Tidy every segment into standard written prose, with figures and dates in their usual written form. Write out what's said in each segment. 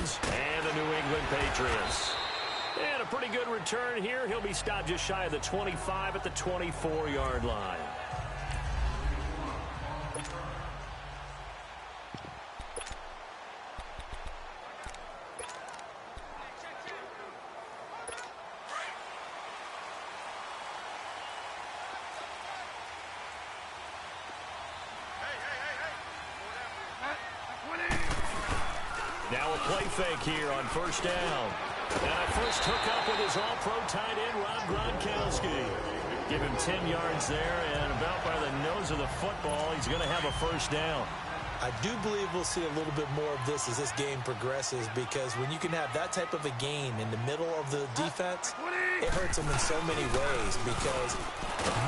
Ravens and the New England Patriots. And a pretty good return here. He'll be stopped just shy of the 25 at the 24-yard line. Now a play fake here on first down. And a first hookup with his all-pro tight end, Rob Gronkowski. Give him 10 yards there, and about by the nose of the football, he's going to have a first down. I do believe we'll see a little bit more of this as this game progresses, because when you can have that type of a gain in the middle of the defense, it hurts them in so many ways, because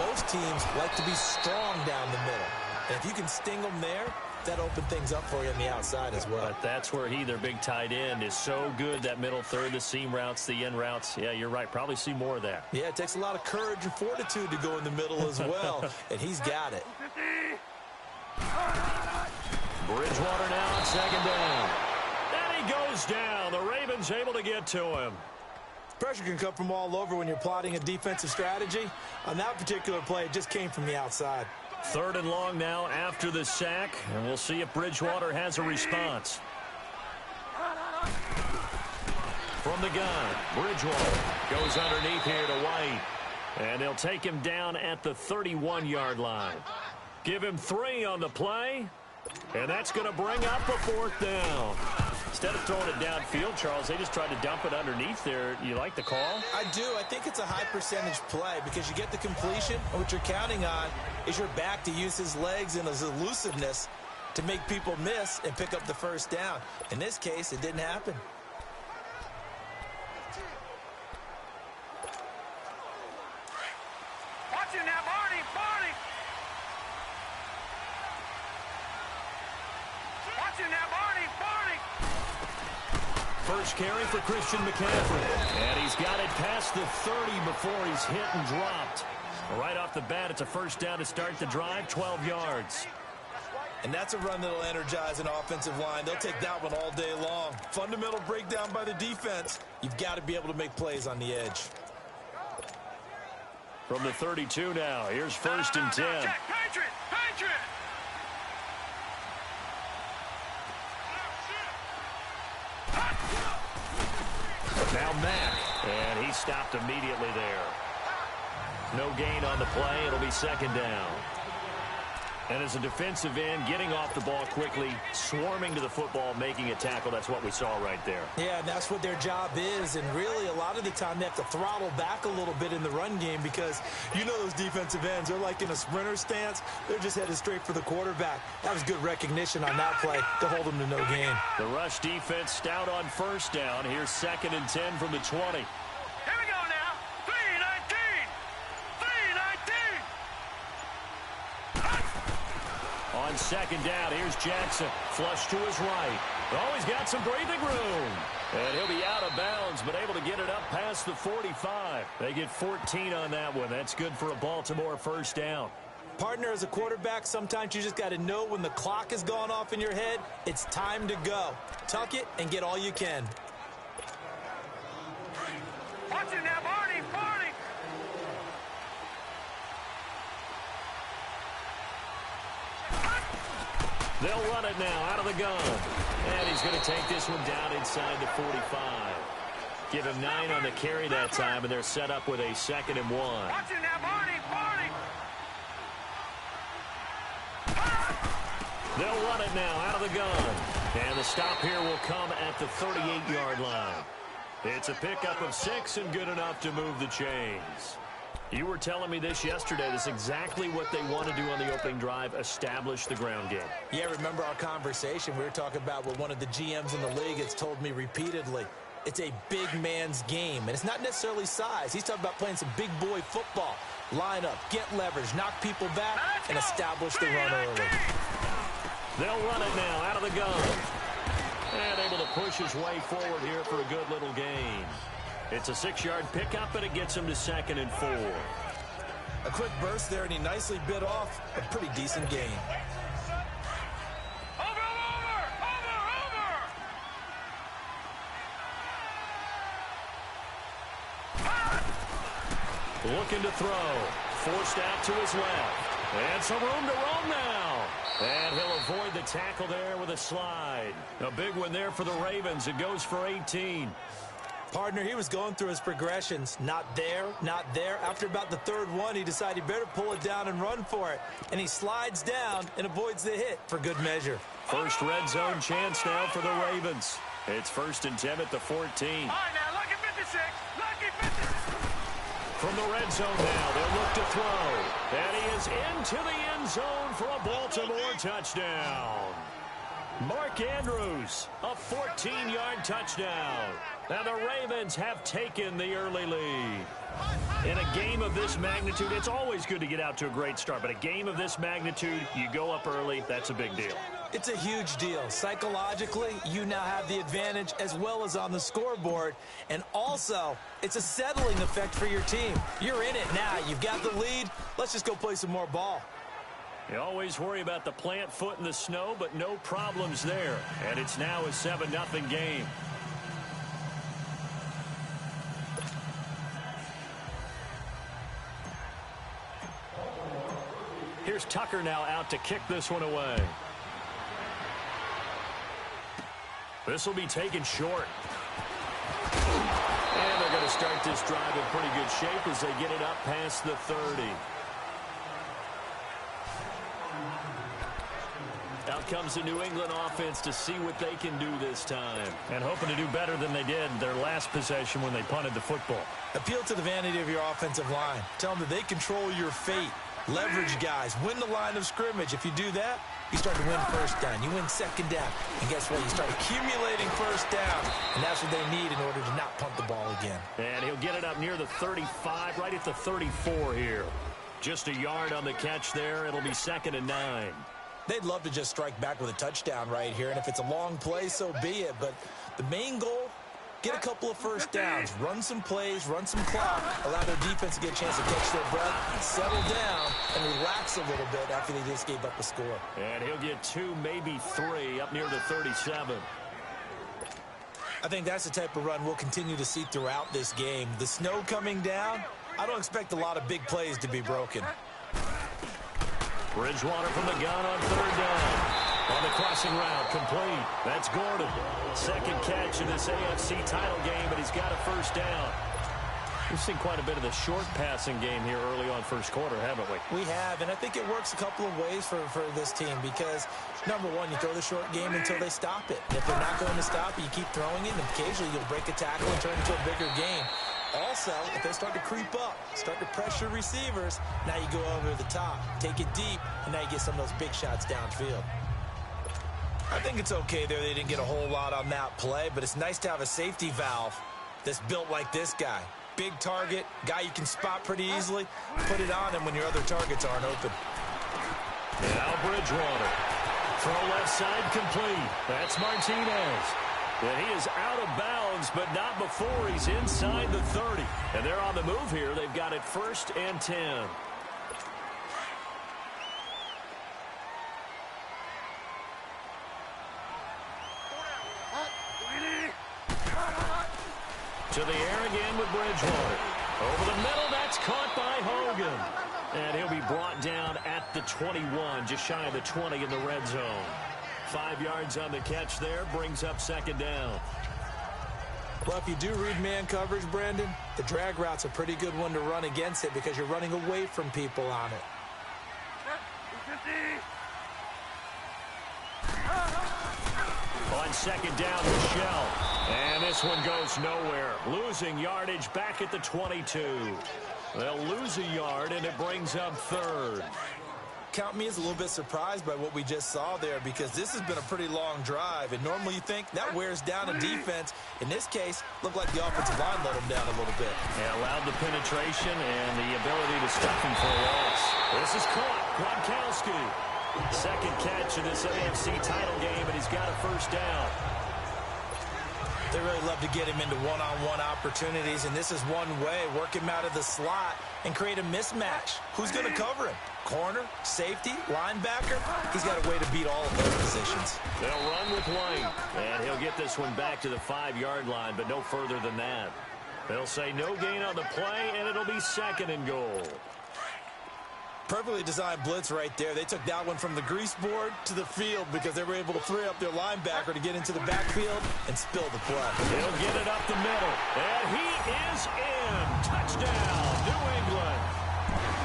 most teams like to be strong down the middle. And if you can sting them there, that opened things up for you on the outside as well. But that's where their big tight end, is so good, that middle third, the seam routes, the in routes. Yeah, you're right. Probably see more of that. Yeah, it takes a lot of courage and fortitude to go in the middle as well, and he's got it. Bridgewater now on second down. And he goes down. The Ravens able to get to him. Pressure can come from all over when you're plotting a defensive strategy. On that particular play, it just came from the outside. Third and long now after the sack, and we'll see if Bridgewater has a response. From the gun, Bridgewater goes underneath here to White, and they'll take him down at the 31-yard line. Give him 3 on the play, and that's going to bring up a fourth down. Instead of throwing it downfield, Charles, they just tried to dump it underneath there. You like the call? I do. I think it's a high percentage play because you get the completion, and what you're counting on is your back to use his legs and his elusiveness to make people miss and pick up the first down. In this case, it didn't happen. Watch it now, Barney! Barney! Watch it now, Barney! Barney! First carry for Christian McCaffrey. And he's got it past the 30 before he's hit and dropped. Right off the bat, it's a first down to start the drive, 12 yards. And that's a run that'll energize an offensive line. They'll take that one all day long. Fundamental breakdown by the defense. You've got to be able to make plays on the edge. From the 32 now, here's first and 10. Patriot! Patriot! Now Mack, and he stopped immediately there. No gain on the play. It'll be second down. And as a defensive end, getting off the ball quickly, swarming to the football, making a tackle, that's what we saw right there. Yeah, and that's what their job is. And really, a lot of the time, they have to throttle back a little bit in the run game because you know those defensive ends, they're like in a sprinter stance. They're just headed straight for the quarterback. That was good recognition on that play to hold them to no gain. The rush defense stout on first down. Here's second and 10 from the 20. Here we go now. 3-19. 3-19. On second down, here's Jackson. Flush to his right. Oh, he's got some breathing room. And he'll be out of bounds, but able to get it up past the 45. They get 14 on that one. That's good for a Baltimore first down. Partner, as a quarterback, sometimes you just got to know when the clock has gone off in your head, it's time to go. Tuck it and get all you can. Watch it now, Barney! Barney! They'll run it now out of the gun. And he's going to take this one down inside the 45. Give him 9 on the carry that time, and they're set up with a 2nd and 1. Watch it now, Barney! Barney! They'll run it now out of the gun. And the stop here will come at the 38-yard line. It's a pickup of 6 and good enough to move the chains. You were telling me this yesterday. This is exactly what they want to do on the opening drive, establish the ground game. Yeah, remember our conversation? We were talking about what one of the GMs in the league has told me repeatedly. It's a big man's game, and it's not necessarily size. He's talking about playing some big boy football. Line up, get leverage, knock people back, and establish the run early. They'll run it now out of the gun. And able to push his way forward here for a good little gain. It's a 6-yard pickup, and it gets him to 2nd and 4. A quick burst there, and he nicely bit off a pretty decent gain. Over! looking to throw. Forced out to his left. And some room to roam now. And he'll avoid the tackle there with a slide. A big one there for the Ravens. It goes for 18. Partner, he was going through his progressions. Not there, not there. After about the third one, he decided he better pull it down and run for it. And he slides down and avoids the hit for good measure. First red zone chance now for the Ravens. It's 1st and 10 at the 14. All right, now, lucky 56. Lucky 56. From the red zone now, they'll look to throw. And he is into the end zone for a Baltimore touchdown. Mark Andrews, a 14-yard touchdown. Now the Ravens have taken the early lead. In a game of this magnitude, it's always good to get out to a great start, but a game of this magnitude, you go up early, that's a big deal. It's a huge deal. Psychologically, you now have the advantage as well as on the scoreboard. And also, it's a settling effect for your team. You're in it now. You've got the lead. Let's just go play some more ball. You always worry about the plant foot in the snow, but no problems there. And it's now a 7-0 game. Here's Tucker now out to kick this one away. This will be taken short. And they're going to start this drive in pretty good shape as they get it up past the 30. Out comes the New England offense to see what they can do this time. And hoping to do better than they did their last possession when they punted the football. Appeal to the vanity of your offensive line. Tell them that they control your fate. Leverage guys. Win the line of scrimmage. If you do that, you start to win first down. You win second down. And guess what? You start accumulating first down. And that's what they need in order to not punt the ball again. And he'll get it up near the 35, right at the 34 here. Just a yard on the catch there. It'll be 2nd and 9. They'd love to just strike back with a touchdown right here. And if it's a long play, so be it. But the main goal, get a couple of first downs. Run some plays, run some clock. Allow their defense to get a chance to catch their breath, settle down, and relax a little bit after they just gave up a score. And he'll get 2, maybe 3, up near the 37. I think that's the type of run we'll continue to see throughout this game. The snow coming down, I don't expect a lot of big plays to be broken. Bridgewater from the gun on 3rd down. On the crossing route, complete. That's Gordon. 2nd catch in this AFC title game, but he's got a first down. We've seen quite a bit of the short passing game here early on first quarter, haven't we? We have, and I think it works a couple of ways for this team because, number one, you throw the short game until they stop it. And if they're not going to stop it, you keep throwing it, and occasionally you'll break a tackle and turn it into a bigger game. Also, if they start to creep up, start to pressure receivers, now you go over the top, take it deep, and now you get some of those big shots downfield. I think it's okay there. They didn't get a whole lot on that play, but it's nice to have a safety valve that's built like this guy. Big target, guy you can spot pretty easily. Put it on him when your other targets aren't open. Now Bridgewater. Throw left side complete. That's Martinez. And he is out of bounds, but not before he's inside the 30. And they're on the move here. They've got it 1st and 10. To the air again with Bridgewater. Over the middle, that's caught by Hogan. And he'll be brought down at the 21, just shy of the 20 in the red zone. 5 yards on the catch there, brings up 2nd down. Well, if you do read man coverage, Brandon, the drag route's a pretty good one to run against it because you're running away from people on it. On 2nd down, Michelle. And this one goes nowhere. Losing yardage back at the 22. They'll lose a yard, and it brings up 3rd. Count me as a little bit surprised by what we just saw there because this has been a pretty long drive, and normally you think that wears down a defense. In this case, looked like the offensive line let him down a little bit. Yeah, allowed the penetration and the ability to stuff him for a loss. This is caught. Gronkowski. 2nd catch in this AFC title game, and he's got a first down. They really love to get him into one-on-one opportunities, and this is one way. Work him out of the slot and create a mismatch. Who's going to cover him? Corner, safety, linebacker? He's got a way to beat all of those positions. They'll run with White, and he'll get this one back to the 5-yard line, but no further than that. They'll say no gain on the play, and it'll be 2nd and goal. Perfectly designed blitz right there. They took that one from the grease board to the field because they were able to free up their linebacker to get into the backfield and spill the play. He'll get it up the middle, and he is in. Touchdown, New England.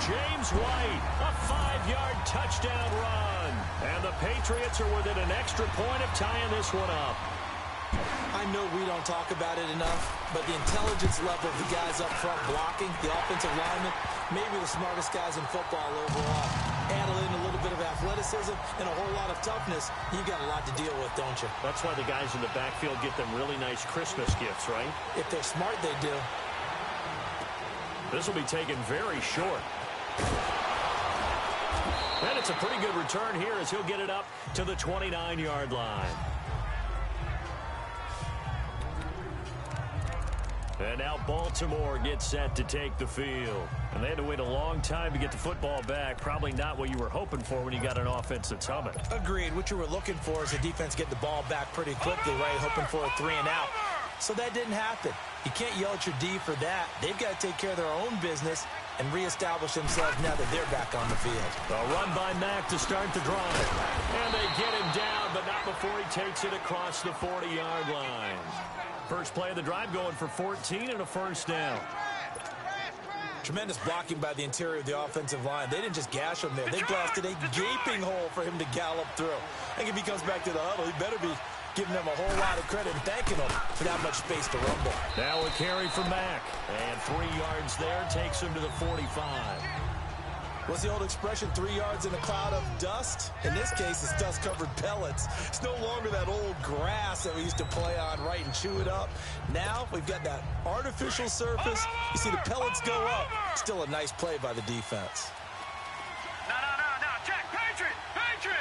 James White, a 5-yard touchdown run. And the Patriots are within an extra point of tying this one up. I know we don't talk about it enough, but the intelligence level of the guys up front blocking, the offensive linemen, maybe the smartest guys in football overall. Add in a little bit of athleticism and a whole lot of toughness, you got a lot to deal with, don't you? That's why the guys in the backfield get them really nice Christmas gifts, right? If they're smart, they do. This will be taken very short. And it's a pretty good return here as he'll get it up to the 29-yard line. And now Baltimore gets set to take the field. And they had to wait a long time to get the football back. Probably not what you were hoping for when you got an offense that's humming. Agreed. What you were looking for is the defense get the ball back pretty quickly, right? Hoping for a 3 and out. So that didn't happen. You can't yell at your D for that. They've got to take care of their own business and reestablish themselves now that they're back on the field. A run by Mack to start the drive. And they get him down, but not before he takes it across the 40-yard line. First play of the drive going for 14 and a first down. Tremendous blocking by the interior of the offensive line. They didn't just gash him there. They blasted a gaping hole for him to gallop through. I think if he comes back to the huddle, he better be giving them a whole lot of credit and thanking them for that much space to rumble. Now a carry for Mack. And 3 yards there takes him to the 45. What's the old expression, 3 yards in a cloud of dust? In this case, it's dust-covered pellets. It's no longer that old grass that we used to play on, right, and chew it up. Now we've got that artificial surface. You see the pellets go up. Still a nice play by the defense. No. Check. Patriot.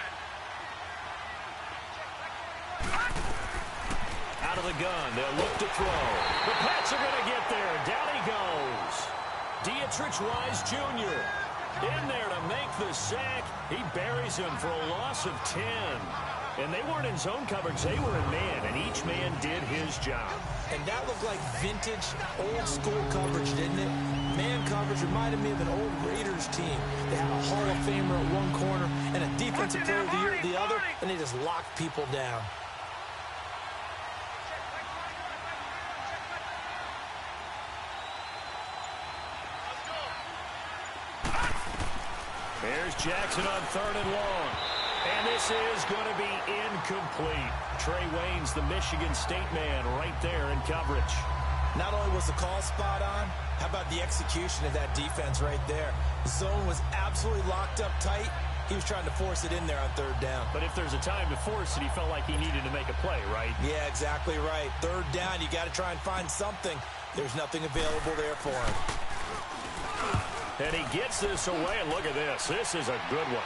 Out of the gun, they'll look to throw. The Pats are going to get there. Down he goes. Dietrich Wise Jr. in there to make the sack. He buries him for a loss of 10. And they weren't in zone coverage. They were in man, and each man did his job. And that looked like vintage, old-school coverage, didn't it? Man coverage reminded me of an old Raiders team. They had a Hall of Famer at one corner and a defensive player of the year at the other, and they just locked people down. There's Jackson on 3rd and long. And this is going to be incomplete. Trey Waynes, the Michigan State man, right there in coverage. Not only was the call spot on, how about the execution of that defense right there? The zone was absolutely locked up tight. He was trying to force it in there on 3rd down. But if there's a time to force it, he felt like he needed to make a play, right? Yeah, exactly right. 3rd down, you got to try and find something. There's nothing available there for him. And he gets this away, and look at this. This is a good one.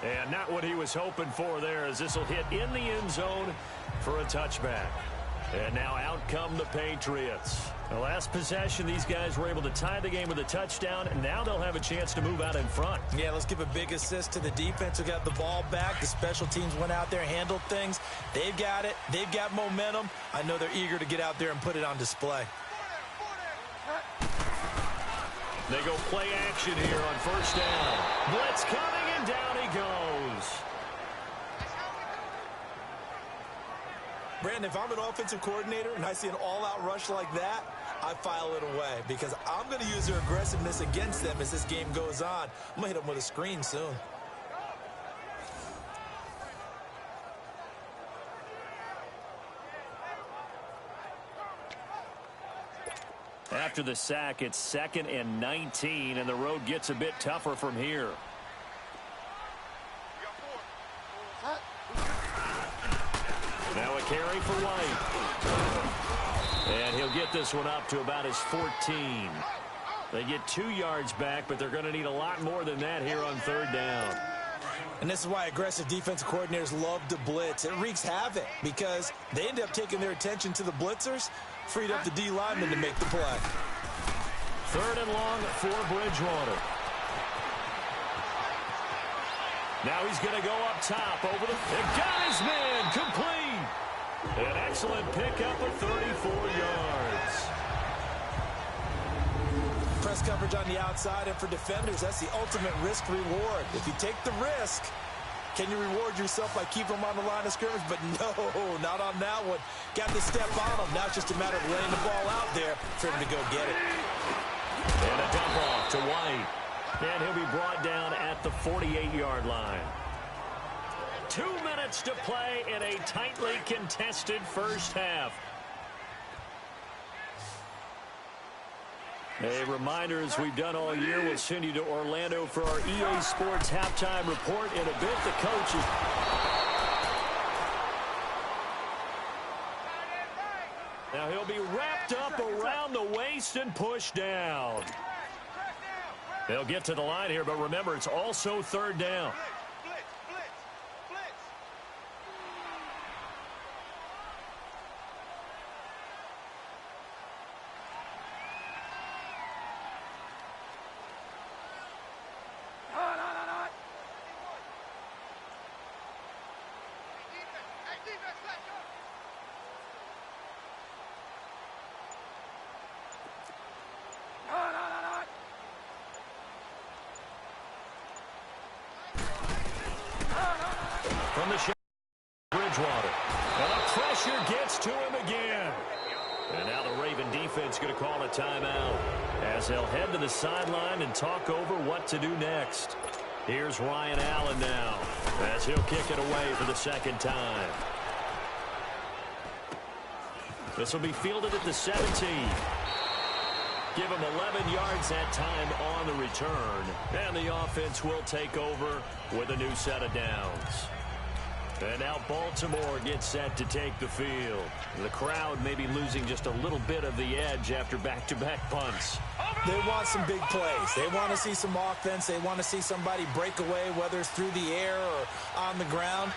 And not what he was hoping for there, as this will hit in the end zone for a touchback. And now out come the Patriots. The last possession, these guys were able to tie the game with a touchdown, and now they'll have a chance to move out in front. Yeah, let's give a big assist to the defense who got the ball back. The special teams went out there, handled things. They've got it. They've got momentum. I know they're eager to get out there and put it on display. They go play action here on 1st down. Blitz coming, and down he goes. Brandon, if I'm an offensive coordinator and I see an all-out rush like that, I file it away because I'm going to use their aggressiveness against them as this game goes on. I'm going to hit them with a screen soon. After the sack, it's 2nd and 19, and the road gets a bit tougher from here. Now a carry for White. And he'll get this one up to about his 14. They get 2 yards back, but they're going to need a lot more than that here on 3rd down. And this is why aggressive defensive coordinators love to blitz. It wreaks havoc because they end up taking their attention to the blitzers, freed up the D lineman to make the play. 3rd and long for Bridgewater. Now he's going to go up top over the got his man complete. An excellent pickup of 34 yards. Press coverage on the outside, and for defenders, that's the ultimate risk-reward. If you take the risk, can you reward yourself by keeping them on the line of scrimmage? But no, not on that one. Got to step on them. Now it's just a matter of laying the ball out there for him to go get it. And a dump off to White. And he'll be brought down at the 48-yard line. 2 minutes to play in a tightly contested first half. A reminder, as we've done all year, we'll send you to Orlando for our EA Sports halftime report in a bit. The coaches. Now he'll be wrapped up around the waist and pushed down. They'll get to the line here, but remember, it's also third down. From the shot, Bridgewater. And the pressure gets to him again. And now the Raven defense going to call a timeout as they'll head to the sideline and talk over what to do next. Here's Ryan Allen now as he'll kick it away for the second time. This will be fielded at the 17. Give him 11 yards that time on the return. And the offense will take over with a new set of downs. And now Baltimore gets set to take the field. The crowd may be losing just a little bit of the edge after back-to-back punts. They want some big plays. They want to see some offense. They want to see somebody break away, whether it's through the air or on the ground.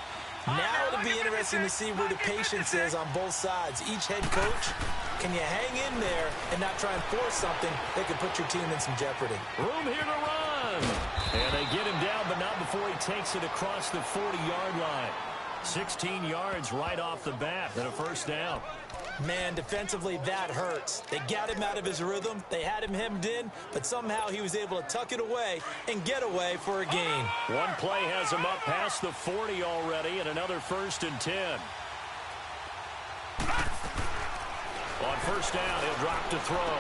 Now it'll be interesting to see where the patience is on both sides. Each head coach, can you hang in there and not try and force something that could put your team in some jeopardy? Room here to run. And they get him down, but not before he takes it across the 40-yard line. 16 yards right off the bat and a first down. Man, defensively, that hurts. They got him out of his rhythm. They had him hemmed in, but somehow he was able to tuck it away and get away for a gain. One play has him up past the 40 already, and another 1st and 10. On first down, he'll drop to throw.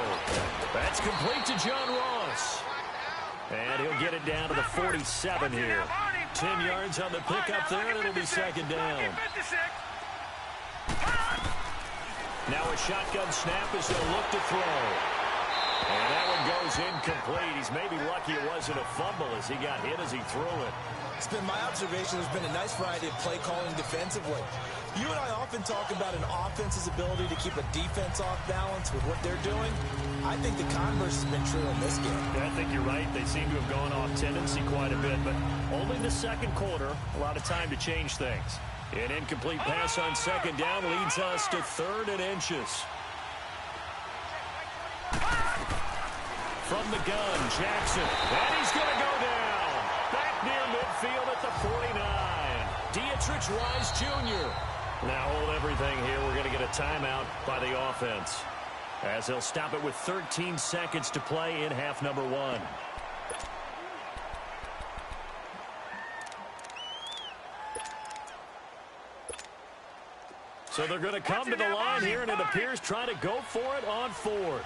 That's complete to John Ross. And he'll get it down to the 47 here. 10 yards on the pickup there, and it'll be second down. Now a shotgun snap as they'll look to throw. And that one goes incomplete. He's maybe lucky it wasn't a fumble as he got hit as he threw it. It's been my observation there's been a nice variety of play calling defensively. You and I often talk about an offense's ability to keep a defense off balance with what they're doing. I think the converse has been true in this game. Yeah, I think you're right. They seem to have gone off tendency quite a bit, but only the second quarter, a lot of time to change things. An incomplete pass on second down leads us to 3rd and inches. From the gun, Jackson, and he's going to go down. Back near midfield at the 49. Dietrich Wise Jr. Now hold everything here. We're going to get a timeout by the offense, as they'll stop it with 13 seconds to play in half number 1. So they're going to come to the line here, and it appears trying to go for it on 4th.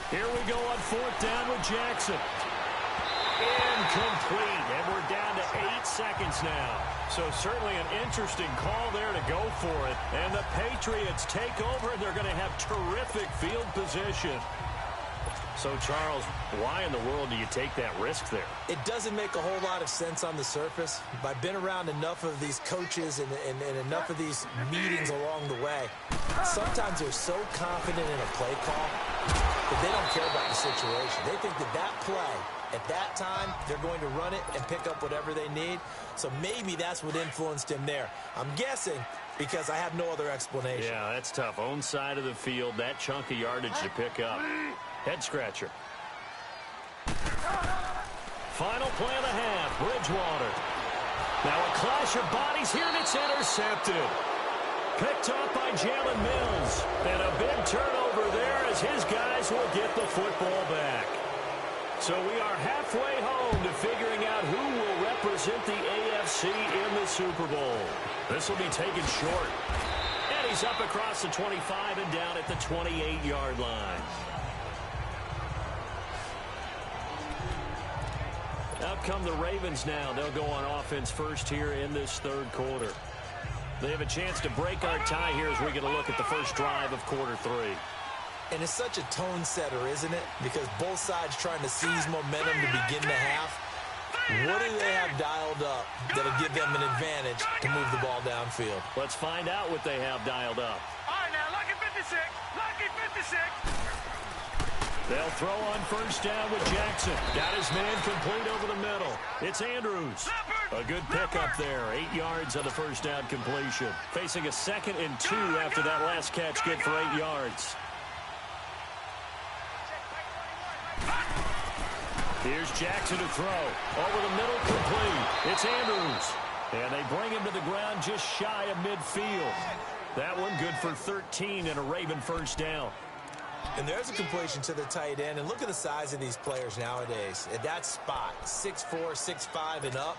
Here we go on 4th down with Jackson. Incomplete, and we're down to 8 seconds now. So certainly an interesting call there to go for it. And the Patriots take over, and they're going to have terrific field position. So, Charles, why in the world do you take that risk there? It doesn't make a whole lot of sense on the surface. But I've been around enough of these coaches and enough of these meetings along the way. Sometimes they're so confident in a play call that they don't care about the situation. They think that play, at that time, they're going to run it and pick up whatever they need. So maybe that's what influenced him there. I'm guessing because I have no other explanation. Yeah, that's tough. Own side of the field, that chunk of yardage to pick up. Head scratcher. Final play of the half. Bridgewater. Now a clash of bodies here, and it's intercepted. Picked up by Jalen Mills. And a big turnover there as his guys will get the football back. So we are halfway home to figuring out who will represent the AFC in the Super Bowl. This will be taken short. And he's up across the 25 and down at the 28-yard line. Out come the Ravens now. They'll go on offense first here in this third quarter. They have a chance to break our tie here as we get a look at the first drive of quarter three. And it's such a tone setter, isn't it? Because both sides trying to seize momentum to begin the half. What do they have dialed up that'll give them an advantage to move the ball downfield? Let's find out what they have dialed up. All right, now, lucky 56. Lucky 56. They'll throw on first down with Jackson. Got his man complete over the middle. It's Andrews. A good pickup there. 8 yards on the first down completion. Facing a 2nd and 2 after that last catch, good for 8 yards. Here's Jackson to throw. Over the middle, complete. It's Andrews. And they bring him to the ground just shy of midfield. That one good for 13 and a Raven first down. And there's a completion to the tight end. And look at the size of these players nowadays. At that spot, 6'4", 6'5", and up.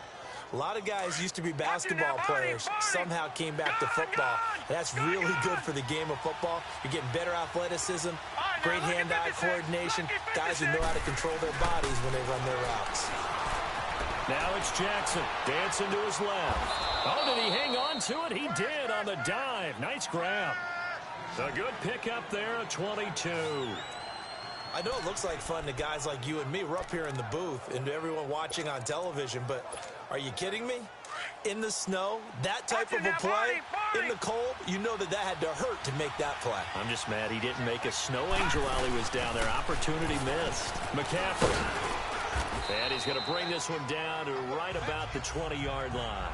A lot of guys used to be basketball players, somehow came back to football. And that's really good for the game of football. You're getting better athleticism, great hand-eye coordination, guys who know how to control their bodies when they run their routes. Now it's Jackson, dancing to his left. Oh, did he hang on to it? He did on the dive. Nice grab. A good pickup there at 22. I know it looks like fun to guys like you and me. We're up here in the booth and to everyone watching on television, but are you kidding me? In the snow, that type of a play, in the cold, you know that had to hurt to make that play. I'm just mad he didn't make a snow angel while he was down there. Opportunity missed. McCaffrey. And he's going to bring this one down to right about the 20-yard line.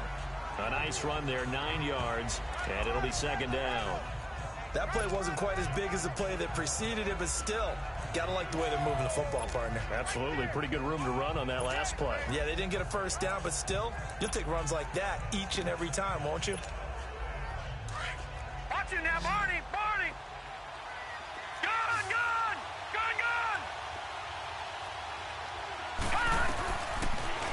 A nice run there, 9 yards, and it'll be 2nd down. That play wasn't quite as big as the play that preceded it, but still, got to like the way they're moving the football, partner. Absolutely. Pretty good room to run on that last play. Yeah, they didn't get a first down, but still, you'll take runs like that each and every time, won't you? Watch it now, Barney. Barney. Gun, gun. Gun, gun.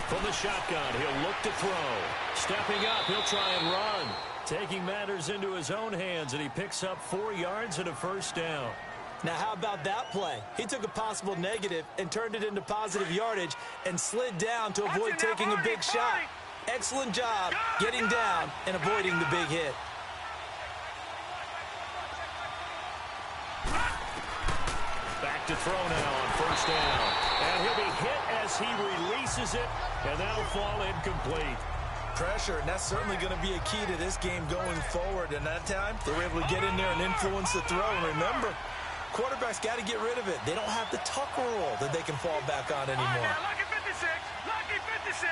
From the shotgun, he'll look to throw. Stepping up, he'll try and run. Taking matters into his own hands, and he picks up 4 yards and a first down. Now, how about that play? He took a possible negative and turned it into positive yardage and slid down to avoid taking a big shot. Excellent job getting down and avoiding the big hit. Back to throw now on first down. And he'll be hit as he releases it, and that'll fall incomplete. Pressure, and that's certainly going to be a key to this game going forward. And that time, they were able to get in there and influence the throw. And remember, quarterbacks got to get rid of it. They don't have the tuck rule that they can fall back on anymore. Lucky 56. Lucky 56.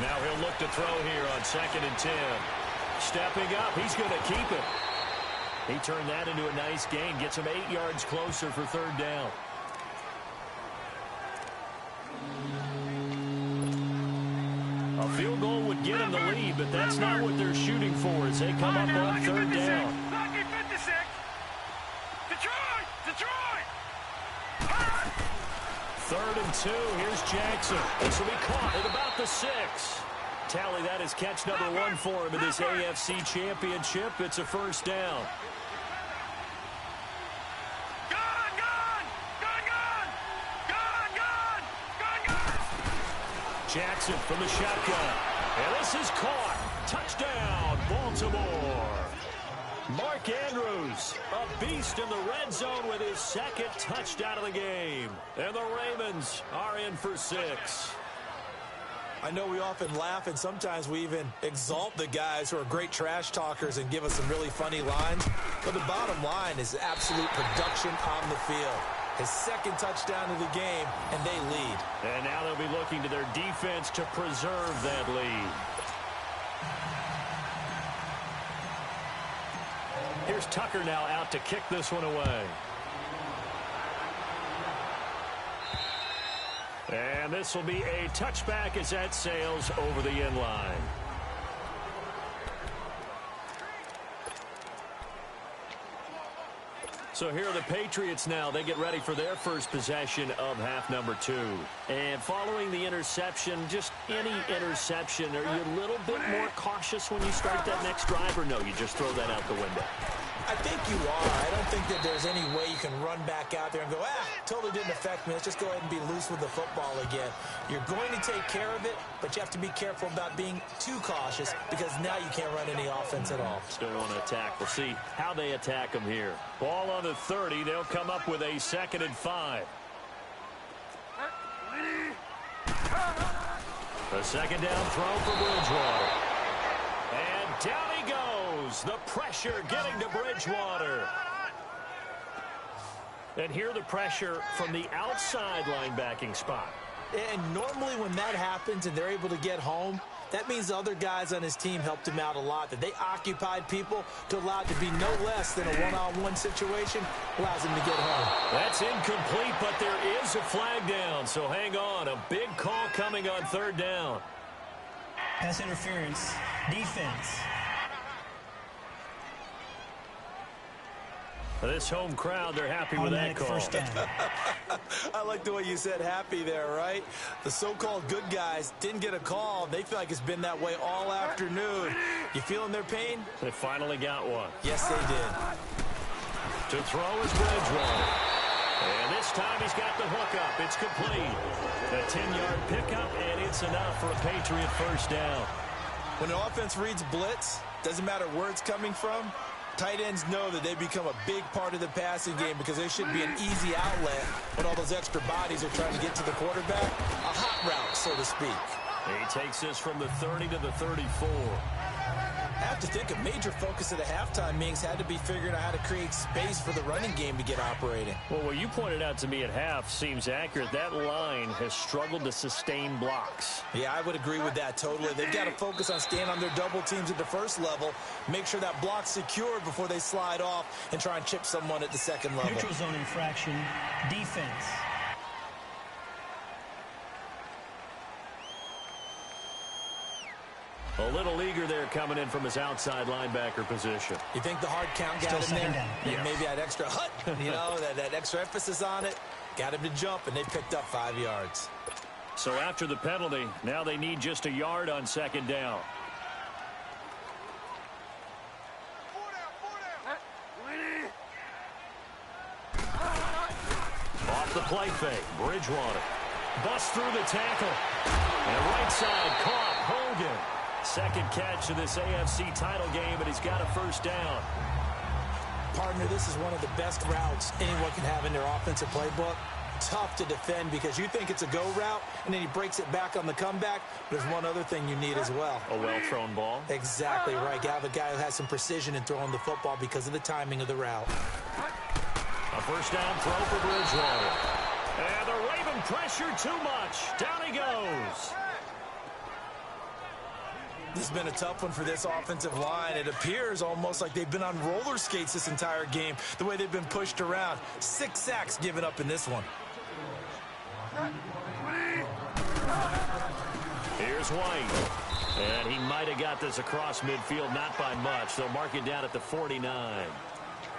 Now he'll look to throw here on 2nd and 10. Stepping up, he's going to keep it. He turned that into a nice gain, gets him 8 yards closer for 3rd down. A field goal would get him the lead, but that's not what they're shooting for as they come up on 3rd down. Lucky 56. Detroit! Detroit! 3rd and 2. Here's Jackson. This will be caught at about the 6. Tally, that is catch number 1 for him in this AFC Championship. It's a first down. Gun, gun! Gun, gun! Gun, gun! Gun, gun! Jackson from the shotgun. And this is caught. Touchdown, Baltimore. Mark Andrews, a beast in the red zone with his 2nd touchdown of the game. And the Ravens are in for 6. I know we often laugh, and sometimes we even exalt the guys who are great trash talkers and give us some really funny lines. But the bottom line is absolute production on the field. His 2nd touchdown of the game, and they lead. And now they'll be looking to their defense to preserve that lead. Here's Tucker now out to kick this one away. And this will be a touchback as that sails over the end line. So here are the Patriots now. They get ready for their first possession of half number 2. And following the interception, just any interception, are you a little bit more cautious when you start that next drive, or no, you just throw that out the window? I think you are. I don't think that there's any way you can run back out there and go, totally didn't affect me. Let's just go ahead and be loose with the football again. You're going to take care of it, but you have to be careful about being too cautious because now you can't run any offense at all. Still want to attack. We'll see how they attack them here. Ball on the 30. They'll come up with a 2nd and 5. The second down throw for Bridgewater. And down he goes. The pressure getting to Bridgewater. And here the pressure from the outside linebacking spot. And normally when that happens and they're able to get home, that means the other guys on his team helped him out a lot. That they occupied people to allow it to be no less than a one-on-one situation allows him to get home. That's incomplete, but there is a flag down. So hang on. A big call coming on 3rd down. Pass interference. Defense. This home crowd, they're happy with that call. First down. I like the way you said happy there, right? The so-called good guys didn't get a call. They feel like it's been that way all afternoon. You feeling their pain? They finally got one. Yes, they did. To throw is Bridgewater. And this time he's got the hook up. It's complete. The 10-yard pickup, and it's enough for a Patriot first down. When the offense reads blitz, doesn't matter where it's coming from, tight ends know that they become a big part of the passing game because there should be an easy outlet when all those extra bodies are trying to get to the quarterback. A hot route, so to speak. He takes this from the 30 to the 34. I have to think a major focus of the halftime meetings had to be figuring out how to create space for the running game to get operating. Well, what you pointed out to me at half seems accurate. That line has struggled to sustain blocks. Yeah, I would agree with that totally. They've got to focus on staying on their double teams at the first level, make sure that block's secured before they slide off and try and chip someone at the second level. Neutral zone infraction. Defense. A little eager there coming in from his outside linebacker position. You think the hard count got Still him there? down. Yeah. Maybe that extra hut, that extra emphasis on it. Got him to jump, and they picked up 5 yards. So after the penalty, now they need just a yard on 2nd down. Off the play fake, Bridgewater. Busts through the tackle. And right side caught, Hogan. Second catch of this AFC title game, and he's got a first down. Partner, this is one of the best routes anyone can have in their offensive playbook. Tough to defend because you think it's a go route, and then he breaks it back on the comeback. There's one other thing you need as well. A well-thrown ball. Exactly right. You have a guy who has some precision in throwing the football because of the timing of the route. A first down throw for Bridgewater. And the Raven pressure too much. Down he goes. This has been a tough one for this offensive line. It appears almost like they've been on roller skates this entire game, the way they've been pushed around. 6 sacks given up in this one. Here's White. And he might have got this across midfield, not by much. They'll mark it down at the 49.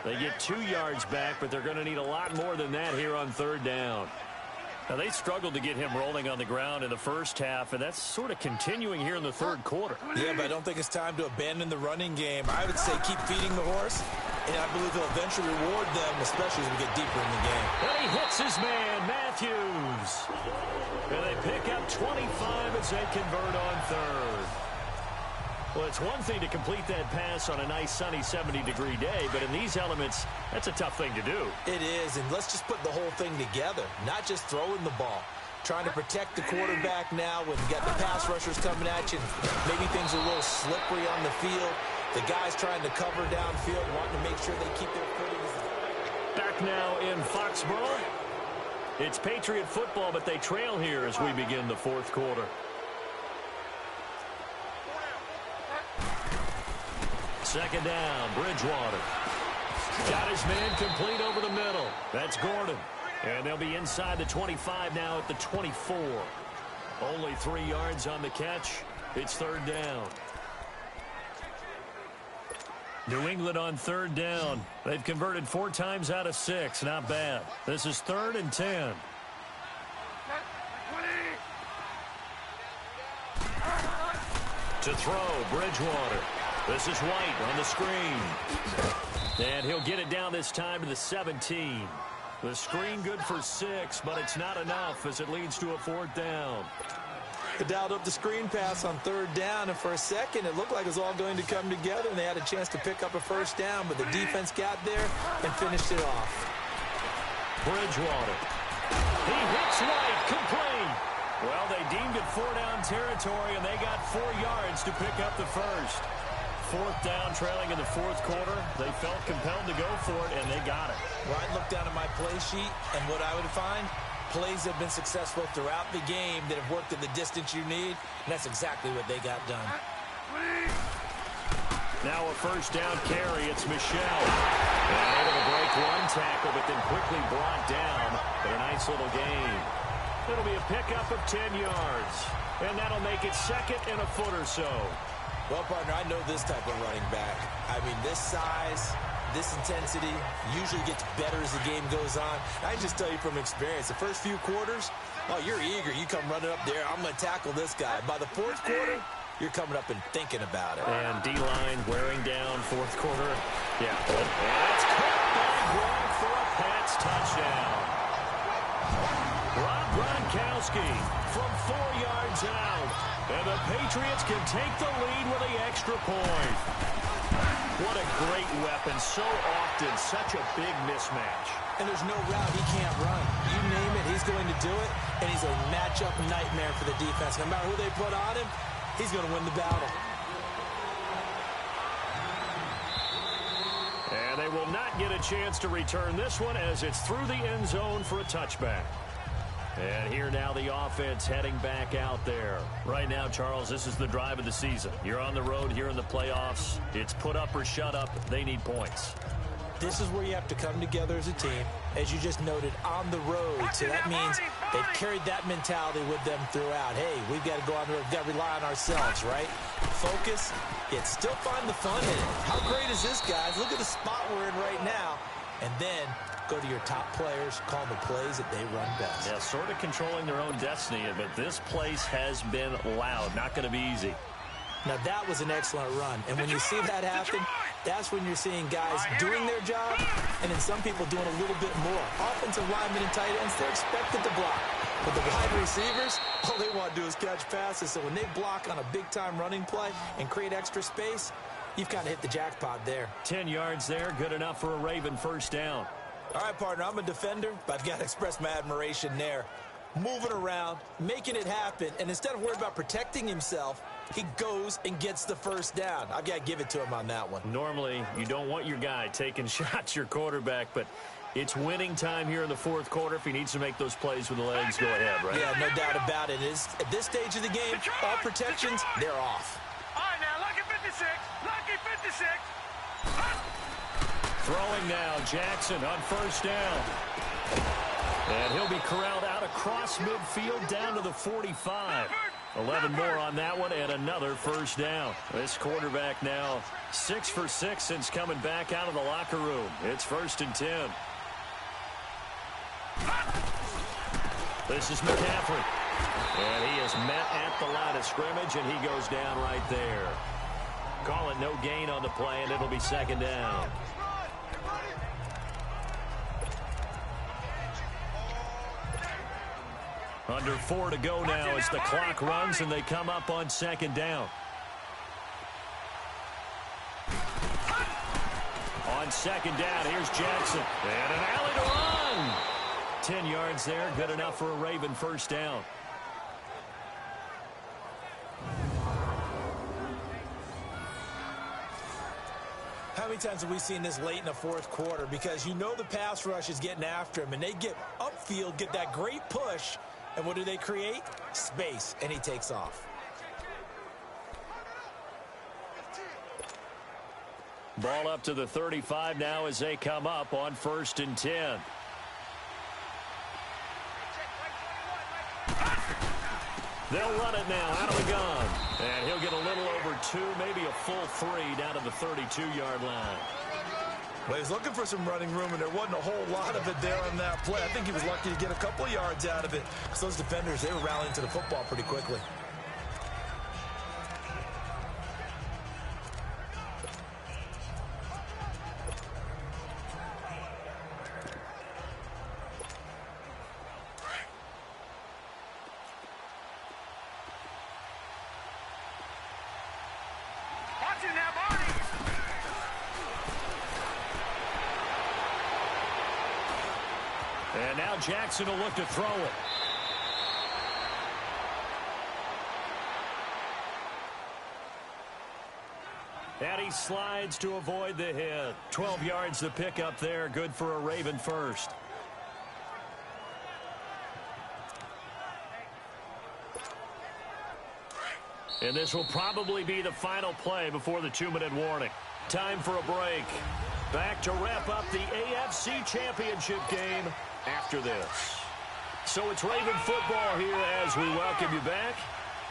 They get 2 yards back, but they're going to need a lot more than that here on 3rd down. Now, they struggled to get him rolling on the ground in the first half, and that's sort of continuing here in the 3rd quarter. Yeah, but I don't think it's time to abandon the running game. I would say keep feeding the horse, and I believe he'll eventually reward them, especially as we get deeper in the game. And he hits his man, Matthews. And they pick up 25 as they convert on 3rd. Well, it's one thing to complete that pass on a nice sunny 70-degree day, but in these elements, that's a tough thing to do. It is, and let's just put the whole thing together, not just throwing the ball. Trying to protect the quarterback now when you got the pass rushers coming at you. Maybe things are a little slippery on the field. The guys trying to cover downfield, wanting to make sure they keep their footing. Back now in Foxborough. It's Patriot football, but they trail here as we begin the 4th quarter. Second down, Bridgewater. Got his man complete over the middle. That's Gordon. And they'll be inside the 25 now at the 24. Only 3 yards on the catch. It's third down. New England on third down. They've converted 4 times out of 6. Not bad. This is 3rd and 10. To throw, Bridgewater. This is White on the screen. And he'll get it down this time to the 17. The screen good for 6, but it's not enough as it leads to a 4th down. They dialed up the screen pass on third down, and for a second it looked like it was all going to come together, and they had a chance to pick up a first down, but the defense got there and finished it off. Bridgewater. He hits White, complete. Well, they deemed it 4-down territory, and they got 4 yards to pick up the first. 4th down, trailing in the 4th quarter. They felt compelled to go for it, and they got it. Well, I'd look down at my play sheet, and what I would find, plays that have been successful throughout the game that have worked at the distance you need, and that's exactly what they got done. Now a first down carry. It's Michel. And able to break 1 tackle, but then quickly brought down. But a nice little gain. It'll be a pickup of 10 yards. And that'll make it 2nd and a foot or so. Well, partner, I know this type of running back. I mean, this size, this intensity usually gets better as the game goes on. I can just tell you from experience, the first few quarters, oh, you're eager. You come running up there, I'm going to tackle this guy. By the 4th quarter, you're coming up and thinking about it. And D-line wearing down 4th quarter. Yeah. And that's caught by Gronk for a Pats touchdown. Rob Gronkowski from 4 yards out. And the Patriots can take the lead with the extra point. What a great weapon. So often, such a big mismatch. And there's no route he can't run. You name it, he's going to do it. And he's a matchup nightmare for the defense. No matter who they put on him, he's going to win the battle. And they will not get a chance to return this one as it's through the end zone for a touchback. And here now the offense heading back out there. Right now, Charles, this is the drive of the season. You're on the road here in the playoffs. It's put up or shut up. They need points. This is where you have to come together as a team, as you just noted, on the road. So that means they've carried that mentality with them throughout. Hey, we've got to go on the road. We've got to rely on ourselves, right? Focus, yet still find the fun in it. How great is this, guys? Look at the spot we're in right now. And then go to your top players, call the plays that they run best. Yeah, sort of controlling their own destiny, but this place has been loud. Not going to be easy. Now, that was an excellent run. And when you see that happen, that's when you're seeing guys doing their job and then some people doing a little bit more. Offensive linemen and tight ends, they're expected to block. But the wide receivers, all they want to do is catch passes. So when they block on a big-time running play and create extra space, you've kind of hit the jackpot there. 10 yards there, good enough for a Raven first down. All right, partner, I'm a defender, but I've got to express my admiration there. Moving around, making it happen, and instead of worrying about protecting himself, he goes and gets the first down. I've got to give it to him on that one. Normally, you don't want your guy taking shots, your quarterback, but it's winning time here in the 4th quarter. If he needs to make those plays with the legs, go ahead, right? Yeah, no doubt about it. At this stage of the game, all protections, they're off. All right, now, lucky 56. Lucky 56. Throwing now, Jackson on first down. And he'll be corralled out across midfield down to the 45. 11 more on that one and another first down. This quarterback now 6 for 6 since coming back out of the locker room. It's 1st and 10. This is McCaffrey. And he is met at the line of scrimmage, and he goes down right there. Call it no gain on the play, and it'll be 2nd down. Under 4 to go now as the clock runs and they come up on 2nd down. On 2nd down, here's Jackson. And an alley to run. 10 yards there, good enough for a Raven first down. How many times have we seen this late in the 4th quarter? Because you know the pass rush is getting after him, and they get upfield, get that great push, and what do they create? Space, and he takes off. Ball up to the 35 now as they come up on 1st and 10. They'll run it now out of the gun. And he'll get a little over 2, maybe a full 3 down to the 32-yard line. Well, he's looking for some running room, and there wasn't a whole lot of it there on that play. I think he was lucky to get a couple of yards out of it because those defenders, they were rallying to the football pretty quickly. And now Jackson will look to throw it. And he slides to avoid the hit. 12 yards to pick up there. Good for a Raven first. And this will probably be the final play before the 2-minute warning. Time for a break. Back to wrap up the AFC Championship game after this. So it's Raven football here as we welcome you back.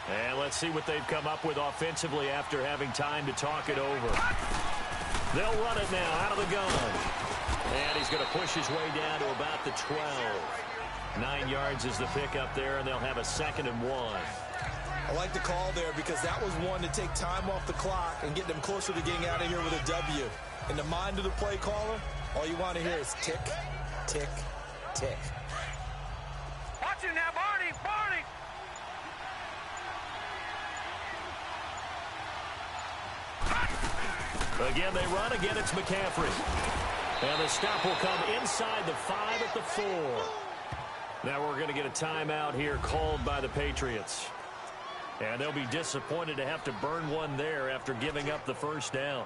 And let's see what they've come up with offensively after having time to talk it over. They'll run it now out of the gun. And he's going to push his way down to about the 12. 9 yards is the pickup there, and they'll have a 2nd and 1. I like the call there because that was one to take time off the clock and get them closer to getting out of here with a W. In the mind of the play caller, all you want to hear is tick, tick, tick. Watch it now, Barney! Barney! Again, they run. Again, it's McCaffrey. And the stop will come inside the 5 at the 4. Now we're going to get a timeout here called by the Patriots. And they'll be disappointed to have to burn one there after giving up the first down.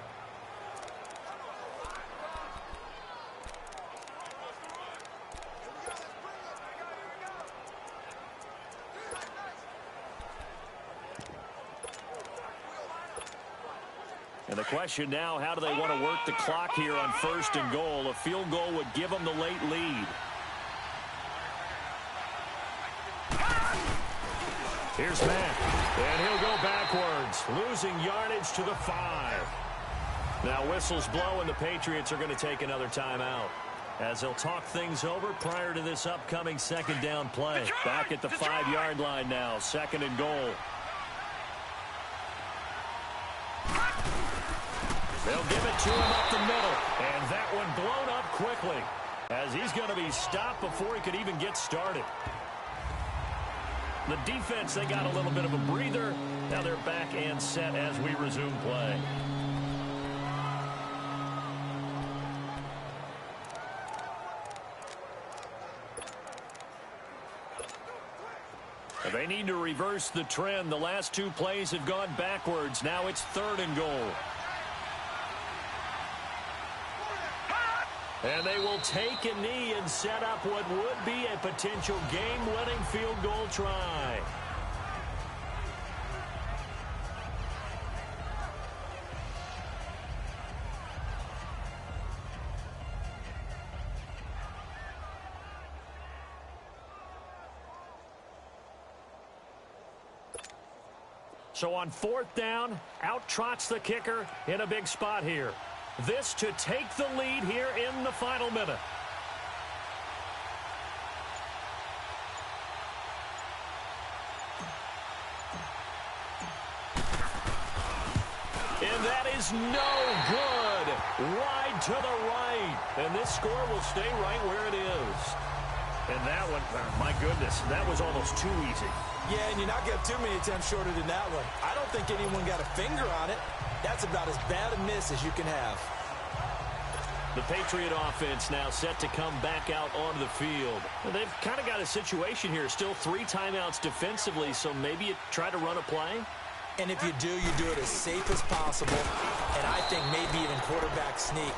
And the question now, how do they want to work the clock here on 1st and goal? A field goal would give them the late lead. Here's Matt, and he'll go backwards, losing yardage to the 5. Now whistles blow, and the Patriots are going to take another timeout as they'll talk things over prior to this upcoming 2nd down play. Back at the 5-yard line now, 2nd and goal. They'll give it to him up the middle, and that one blown up quickly as he's going to be stopped before he could even get started. The defense, they got a little bit of a breather. Now they're back and set as we resume play. They need to reverse the trend. The last 2 plays have gone backwards. Now it's 3rd and goal. And they will take a knee and set up what would be a potential game-winning field goal try. So on 4th down, out trots the kicker in a big spot here. This to take the lead here in the final minute. And that is no good. Wide to the right. And this score will stay right where it is. And that one, my goodness, that was almost too easy. Yeah, and you're not getting too many attempts shorter than that one. I don't think anyone got a finger on it. That's about as bad a miss as you can have. The Patriot offense now set to come back out onto the field. And they've kind of got a situation here. Still 3 timeouts defensively, so maybe you try to run a play. And if you do it as safe as possible. And I think maybe even quarterback sneak.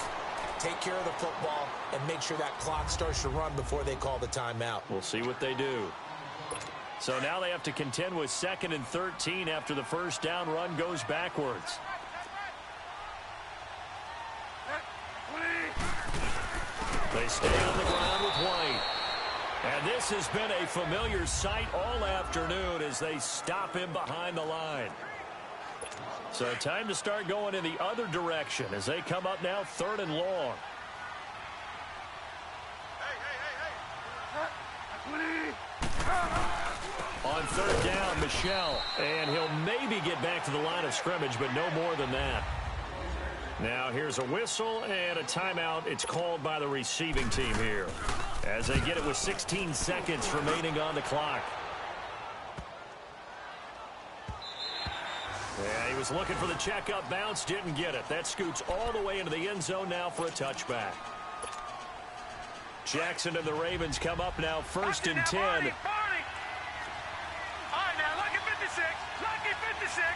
Take care of the football and make sure that clock starts to run before they call the timeout. We'll see what they do. So now they have to contend with 2nd and 13 after the first down run goes backwards. They stay on the ground with White. And this has been a familiar sight all afternoon as they stop him behind the line. So time to start going in the other direction as they come up now 3rd and long. On 3rd down, Michel. And he'll maybe get back to the line of scrimmage, but no more than that. Now here's a whistle and a timeout. It's called by the receiving team here as they get it with 16 seconds remaining on the clock. Yeah, he was looking for the checkup bounce, didn't get it. That scoots all the way into the end zone now for a touchback. Jackson and the Ravens come up now 1st and 10. All right, now, lucky 56. Lucky 56.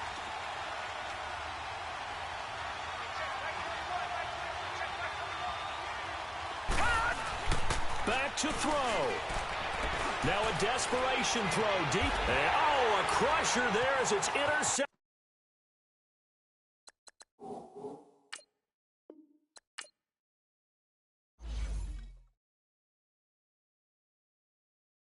Back to throw. Now a desperation throw deep. And, oh, a crusher there as it's intercepted.